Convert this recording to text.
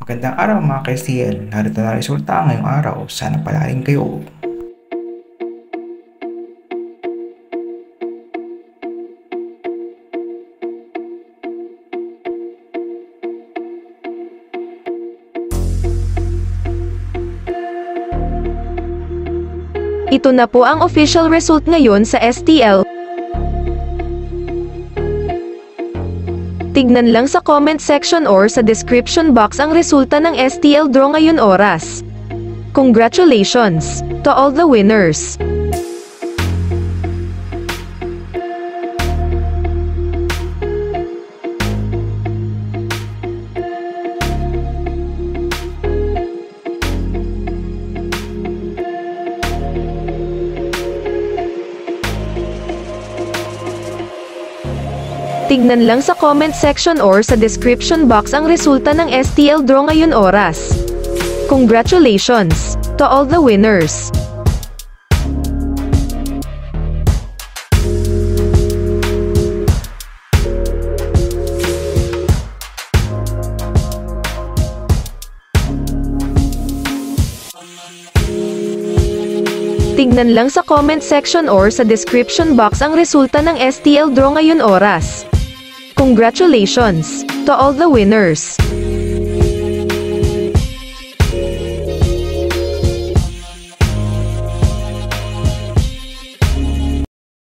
Magandang araw mga ka-STL, narito na resulta ngayong araw, sana palaring kayo. Ito na po ang official result ngayon sa STL. Tignan lang sa comment section or sa description box ang resulta ng STL draw ngayon oras. Congratulations to all the winners! Tignan lang sa comment section or sa description box ang resulta ng STL draw ngayon oras. Congratulations to all the winners! Tignan lang sa comment section or sa description box ang resulta ng STL draw ngayon oras. Congratulations to all the winners!